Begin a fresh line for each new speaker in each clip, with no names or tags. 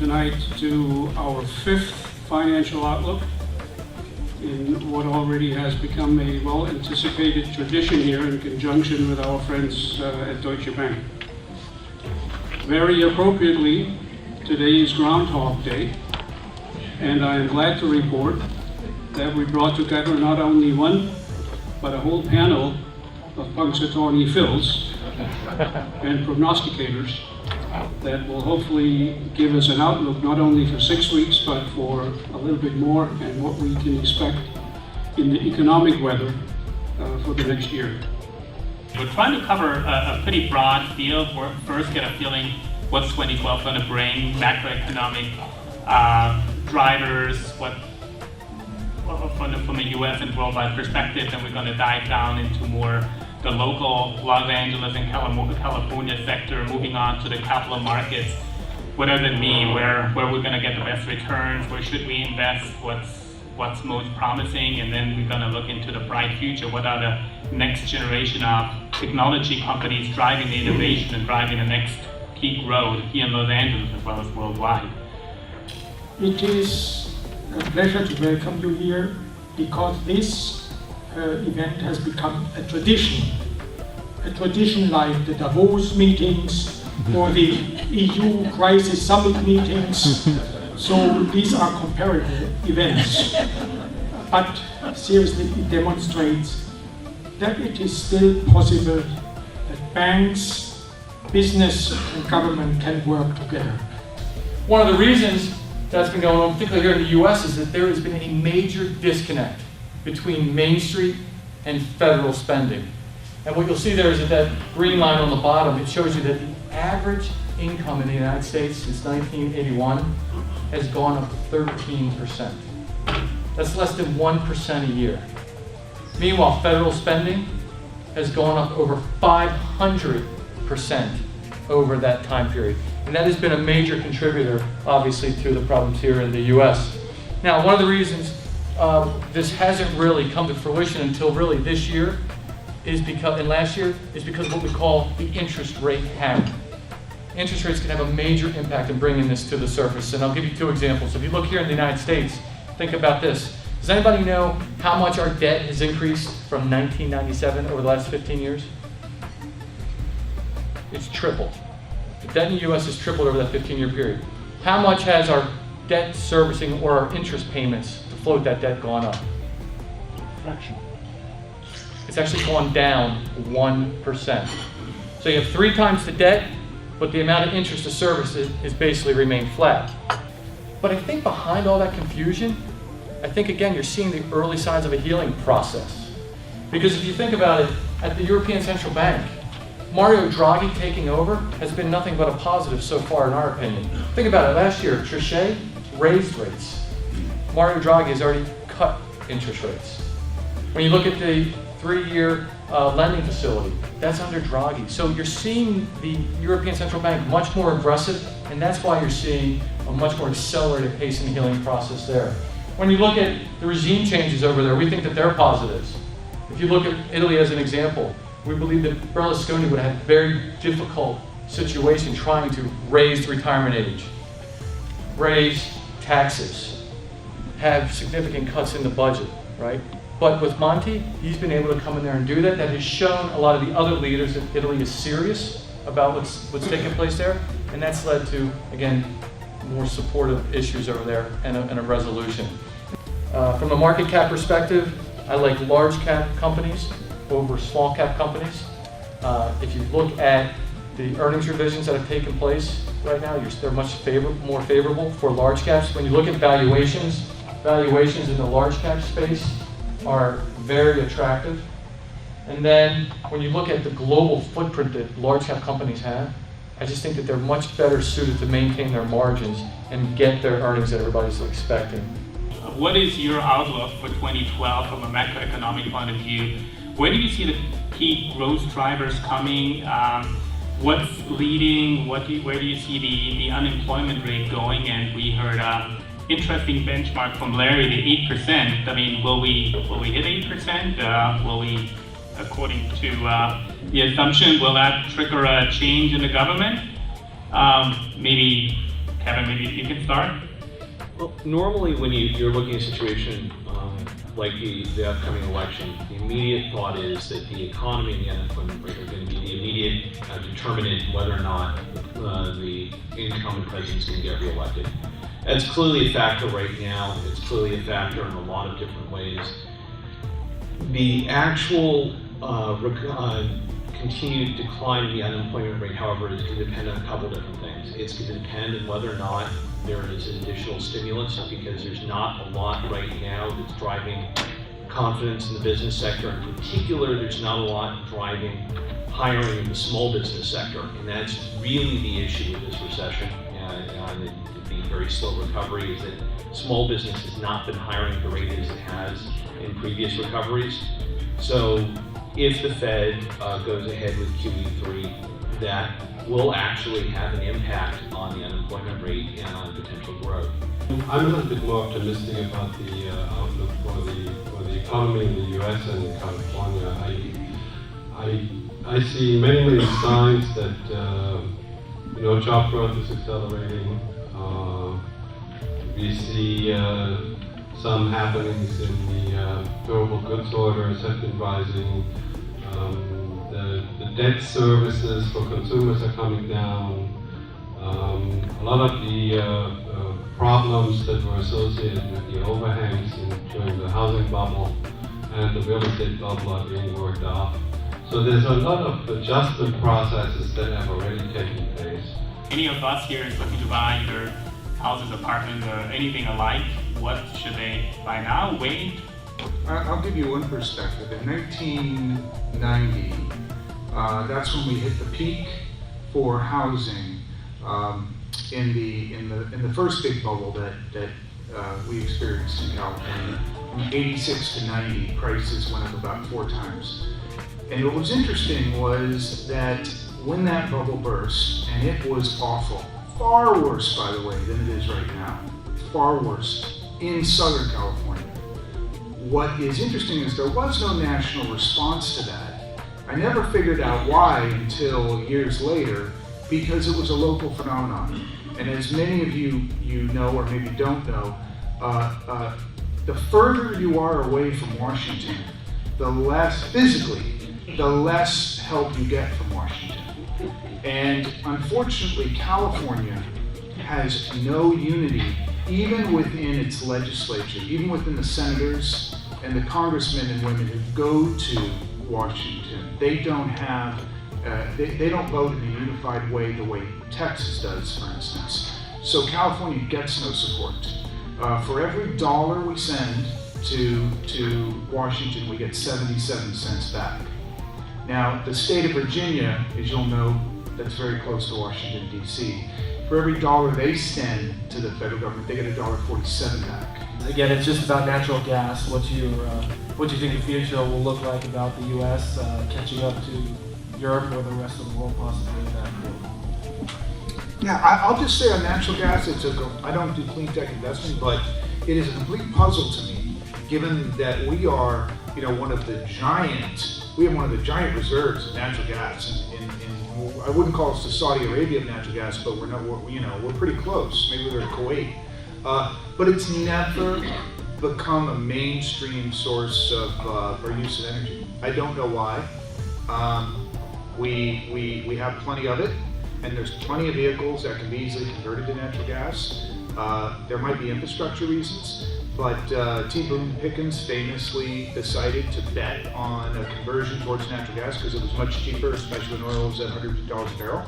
tonight to our fifth financial outlook in what already has become a well-anticipated tradition here in conjunction with our friends at Deutsche Bank. Very appropriately, today is Groundhog Day, and I am glad to report that we brought together not only one, but a whole panel of Punxsutawney Phils and prognosticators that will hopefully give us an outlook not only for 6 weeks, but for a little bit more and what we can expect in the economic weather for the next year.
We're trying to cover a pretty broad field. We're first get a feeling what's 2012 going to bring, macroeconomic drivers, what from a US and worldwide perspective, and we're going to dive down into more the local Los Angeles and California sector, moving on to the capital markets. What does it mean? Where we're going to get the best returns? Where should we invest? What's most promising? And then we're going to look into the bright future. What are the next generation of technology companies driving the innovation and driving the next peak road here in Los Angeles as well as worldwide?
It is a pleasure to welcome you here because this event has become a tradition like the Davos meetings or the EU crisis summit meetings. So these are comparable events. But seriously, it demonstrates that it is still possible that banks, business and government can work together.
One of the reasons that's been going on, particularly here in the US, is that there has been a major disconnect between Main Street and federal spending. And what you'll see there is that green line on the bottom, it shows you that the average income in the United States since 1981 has gone up 13%. That's less than 1% a year. Meanwhile, federal spending has gone up over 500% over that time period. And that has been a major contributor, obviously, to the problems here in the US. Now, one of the reasons this hasn't really come to fruition until really this year and last year is because of what we call the interest rate hammer. Interest rates can have a major impact in bringing this to the surface, and I'll give you two examples. If you look here in the United States, think about this. Does anybody know how much our debt has increased from 1997 over the last 15 years? It's tripled. The debt in the US has tripled over that 15-year period. How much has our debt servicing or our interest payments to float that debt gone up?
Fraction.
It's actually gone down 1%. So you have 3 times the debt, but the amount of interest to service is basically remained flat. But I think behind all that confusion, I think again you're seeing the early signs of a healing process. Because if you think about it, at the European Central Bank, Mario Draghi taking over has been nothing but a positive so far in our opinion. Think about it, last year Trichet raised rates. Mario Draghi has already cut interest rates. When you look at the 3-year lending facility, that's under Draghi. So you're seeing the European Central Bank much more aggressive, and that's why you're seeing a much more accelerated pace in the healing process there. When you look at the regime changes over there, we think that they're positives. If you look at Italy as an example, we believe that Berlusconi would have had a very difficult situation trying to raise the retirement age, raise taxes, have significant cuts in the budget, right? But with Monti, he's been able to come in there and do that. That has shown a lot of the other leaders that Italy is serious about what's taking place there, and that's led to, again, more supportive issues over there and a resolution. From a market cap perspective, I like large cap companies over small cap companies. If you look at the earnings revisions that have taken place right now, they're much more favorable for large caps. When you look at valuations in the large cap space are very attractive. And then when you look at the global footprint that large cap companies have, I just think that they're much better suited to maintain their margins and get their earnings that everybody's expecting.
What is your outlook for 2012 from a macroeconomic point of view? Where do you see the key growth drivers coming? What's leading? Where do you see the unemployment rate going? And we heard interesting benchmark from Larry, the 8%. I mean, will we hit 8%? Will we, according to the assumption, will that trigger a change in the government? Maybe Kevin, maybe if you can start.
Well, normally when you're looking at a situation like the upcoming election, the immediate thought is that the economy and the unemployment rate are going to be the immediate determinant whether or not the incumbent president is going to get reelected. That's clearly a factor right now. It's clearly a factor in a lot of different ways. The actual continued decline in the unemployment rate, however, is going to depend on a couple different things. It's going to depend on whether or not there is an additional stimulus, because there's not a lot right now that's driving confidence in the business sector. In particular, there's not a lot driving hiring in the small business sector, and that's really the issue with this recession and the very slow recovery, is that small business has not been hiring at the rate as it has in previous recoveries. So if the Fed goes ahead with QE3, that will actually have an impact on the unemployment rate and on potential growth.
I'm a little bit more optimistic about the outlook for the economy in the US and in California. I see many signs that job growth is accelerating. We see some happenings in the durable goods orders have been rising. The debt services for consumers are coming down. A lot of the problems that were associated with the overhangs during the housing bubble and the real estate bubble are being worked off. So there's a lot of adjustment processes that have already taken place.
Any of us here is looking to buy either houses, apartments, or anything alike. What should they buy now? Wait?
I'll give you one perspective. In 1990, that's when we hit the peak for housing in the first big bubble that we experienced in California. From 86 to 90, prices went up about 4 times. And what was interesting was that when that bubble burst, and it was awful, far worse, by the way, than it is right now, far worse, in Southern California. What is interesting is there was no national response to that. I never figured out why until years later, because it was a local phenomenon. And as many of you know, or maybe don't know, the further you are away from Washington, the less, physically, the less help you get from Washington. And unfortunately, California has no unity, even within its legislature, even within the senators and the congressmen and women who go to Washington. They don't have, they don't vote in a unified way the way Texas does, for instance. So California gets no support. For every dollar we send to Washington, we get 77 cents back. Now, the state of Virginia, as you'll know, that's very close to Washington, D.C. For every dollar they send to the federal government, they get $1.47 back.
Again, it's just about natural gas. What do you think the future will look like about the U.S. Catching up to Europe or the rest of the world possibly in that field?
Yeah, I'll just say on natural gas, I don't do clean tech investing, but it is a complete puzzle to me, given that we are, one of the giant reserves of natural gas. I wouldn't call us the Saudi Arabia of natural gas, but we're pretty close. Maybe we're Kuwait. But it's never become a mainstream source of or use of energy. I don't know why. We have plenty of it, and there's plenty of vehicles that can be easily converted to natural gas. There might be infrastructure reasons, but T. Boone Pickens famously decided to bet on a conversion towards natural gas because it was much cheaper, especially when oil was at $100 a barrel.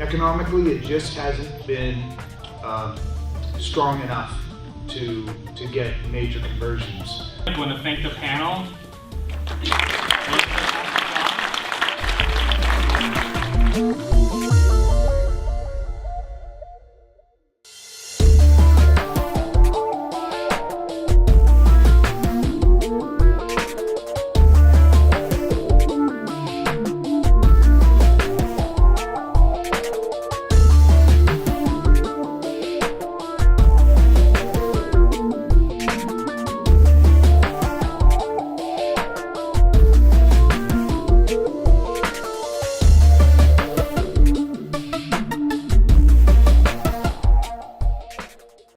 Economically, it just hasn't been strong enough to get major conversions.
I want to thank the panel.